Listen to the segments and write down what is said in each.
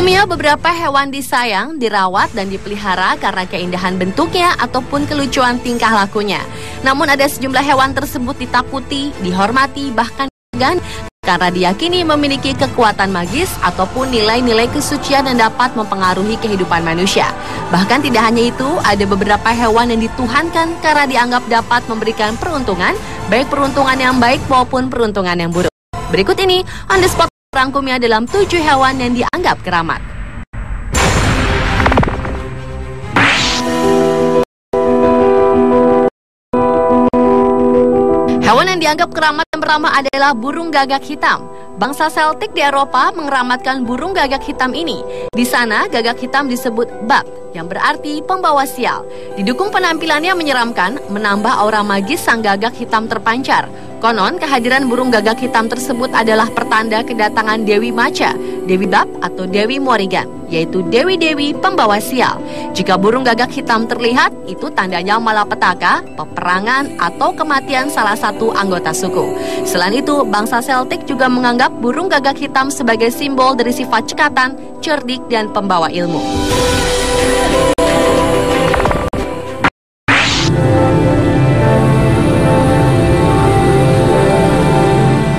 Umumnya beberapa hewan disayang, dirawat, dan dipelihara karena keindahan bentuknya ataupun kelucuan tingkah lakunya. Namun ada sejumlah hewan tersebut ditakuti, dihormati, bahkan disegan karena diyakini memiliki kekuatan magis ataupun nilai-nilai kesucian yang dapat mempengaruhi kehidupan manusia. Bahkan tidak hanya itu, ada beberapa hewan yang dituhankan karena dianggap dapat memberikan peruntungan, baik peruntungan yang baik maupun peruntungan yang buruk. Berikut ini on the spot rangkumnya dalam 7 hewan yang dianggap keramat. Hewan yang dianggap keramat yang pertama adalah burung gagak hitam. Bangsa Celtic di Eropa mengeramatkan burung gagak hitam ini. Di sana, gagak hitam disebut bab, yang berarti pembawa sial. Didukung penampilannya menyeramkan, menambah aura magis sang gagak hitam terpancar. Konon, kehadiran burung gagak hitam tersebut adalah pertanda kedatangan Dewi Maca, Dewi Bab atau Dewi Morrigan, yaitu dewi-dewi pembawa sial. Jika burung gagak hitam terlihat, itu tandanya malapetaka, peperangan, atau kematian salah satu anggota suku. Selain itu, bangsa Celtic juga menganggap burung gagak hitam sebagai simbol dari sifat cekatan, cerdik, dan pembawa ilmu.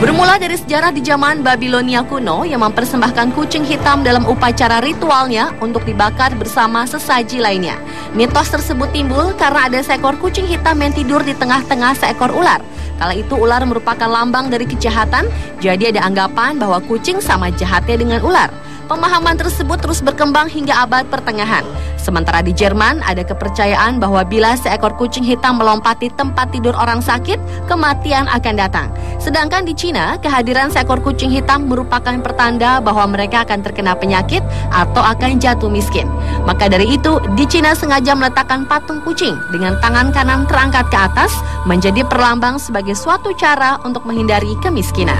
Bermula dari sejarah di zaman Babilonia kuno yang mempersembahkan kucing hitam dalam upacara ritualnya untuk dibakar bersama sesaji lainnya. Mitos tersebut timbul karena ada seekor kucing hitam yang tidur di tengah-tengah seekor ular. Kala itu ular merupakan lambang dari kejahatan, jadi ada anggapan bahwa kucing sama jahatnya dengan ular. Pemahaman tersebut terus berkembang hingga abad pertengahan. Sementara di Jerman ada kepercayaan bahwa bila seekor kucing hitam melompati tempat tidur orang sakit, kematian akan datang. Sedangkan di Cina, kehadiran seekor kucing hitam merupakan pertanda bahwa mereka akan terkena penyakit atau akan jatuh miskin. Maka dari itu, di Cina sengaja meletakkan patung kucing dengan tangan kanan terangkat ke atas menjadi perlambang sebagai suatu cara untuk menghindari kemiskinan.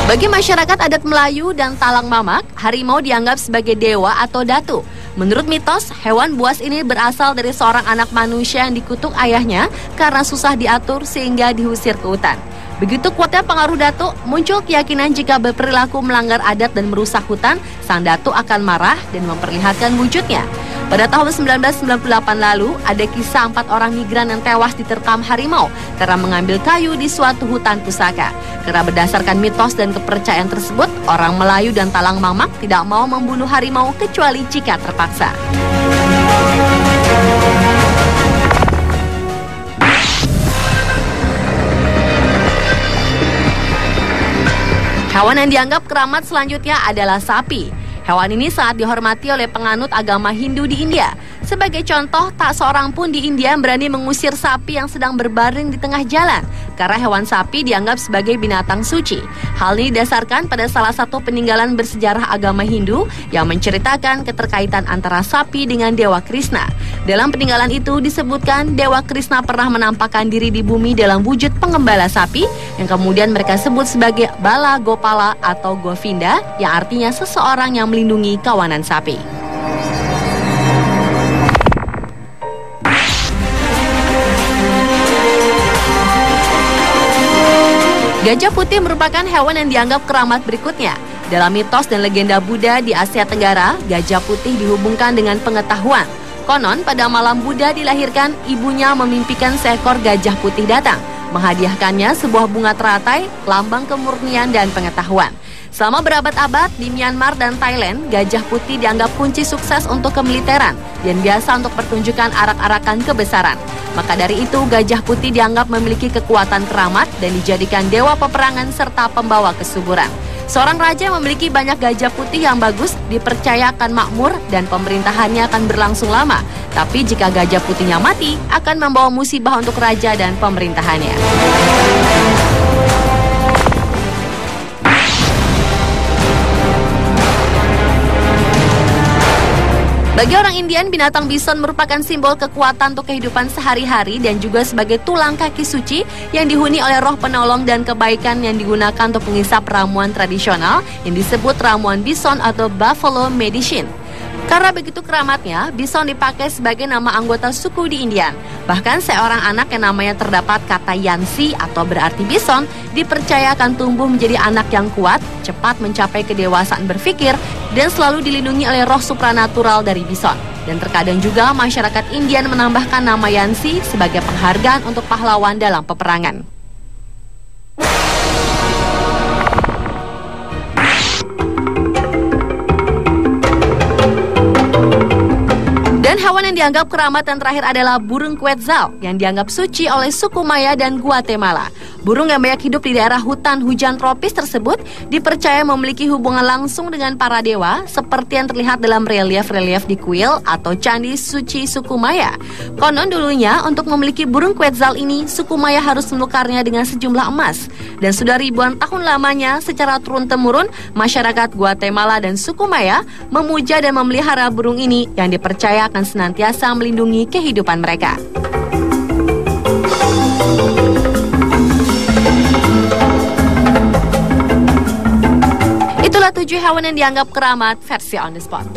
Bagi masyarakat adat Melayu dan Talang Mamak, harimau dianggap sebagai dewa atau datu. Menurut mitos, hewan buas ini berasal dari seorang anak manusia yang dikutuk ayahnya karena susah diatur sehingga diusir ke hutan. Begitu kuatnya pengaruh datu, muncul keyakinan jika berperilaku melanggar adat dan merusak hutan, sang datu akan marah dan memperlihatkan wujudnya. Pada tahun 1998 lalu, ada kisah 4 orang migran yang tewas diterkam harimau karena mengambil kayu di suatu hutan pusaka. Karena berdasarkan mitos dan kepercayaan tersebut, orang Melayu dan Talang Mamak tidak mau membunuh harimau kecuali jika terpaksa. Hewan yang dianggap keramat selanjutnya adalah sapi. Hewan ini sangat dihormati oleh penganut agama Hindu di India. Sebagai contoh, tak seorang pun di India berani mengusir sapi yang sedang berbaring di tengah jalan, karena hewan sapi dianggap sebagai binatang suci. Hal ini didasarkan pada salah satu peninggalan bersejarah agama Hindu yang menceritakan keterkaitan antara sapi dengan Dewa Krishna. Dalam peninggalan itu disebutkan Dewa Krishna pernah menampakkan diri di bumi dalam wujud pengembala sapi yang kemudian mereka sebut sebagai Bala Gopala atau Govinda, yang artinya seseorang yang melindungi kawanan sapi. Gajah putih merupakan hewan yang dianggap keramat berikutnya. Dalam mitos dan legenda Buddha di Asia Tenggara, gajah putih dihubungkan dengan pengetahuan. Konon pada malam Buddha dilahirkan, ibunya memimpikan seekor gajah putih datang, menghadiahkannya sebuah bunga teratai, lambang kemurnian dan pengetahuan. Selama berabad-abad di Myanmar dan Thailand, gajah putih dianggap kunci sukses untuk kemiliteran dan biasa untuk pertunjukan arak-arakan kebesaran. Maka dari itu, gajah putih dianggap memiliki kekuatan keramat dan dijadikan dewa peperangan serta pembawa kesuburan. Seorang raja yang memiliki banyak gajah putih yang bagus dipercaya akan makmur dan pemerintahannya akan berlangsung lama. Tapi jika gajah putihnya mati, akan membawa musibah untuk raja dan pemerintahannya. Bagi orang Indian, binatang bison merupakan simbol kekuatan untuk kehidupan sehari-hari dan juga sebagai tulang kaki suci yang dihuni oleh roh penolong dan kebaikan yang digunakan untuk mengisap ramuan tradisional yang disebut ramuan bison atau buffalo medicine. Karena begitu keramatnya, bison dipakai sebagai nama anggota suku di Indian. Bahkan seorang anak yang namanya terdapat kata Yansi atau berarti bison, dipercaya akan tumbuh menjadi anak yang kuat, cepat mencapai kedewasaan berpikir, dan selalu dilindungi oleh roh supranatural dari bison. Dan terkadang juga masyarakat Indian menambahkan nama Yansi sebagai penghargaan untuk pahlawan dalam peperangan. Dan hewan yang dianggap keramat yang terakhir adalah burung Quetzal yang dianggap suci oleh suku Maya dan Guatemala. Burung yang banyak hidup di daerah hutan hujan tropis tersebut dipercaya memiliki hubungan langsung dengan para dewa seperti yang terlihat dalam relief-relief di kuil atau candi suci suku Maya. Konon dulunya untuk memiliki burung Quetzal ini suku Maya harus menukarnya dengan sejumlah emas. Dan sudah ribuan tahun lamanya secara turun-temurun masyarakat Guatemala dan suku Maya memuja dan memelihara burung ini yang dipercaya akan senantiasa melindungi kehidupan mereka. Itulah 7 hewan yang dianggap keramat versi On The Spot.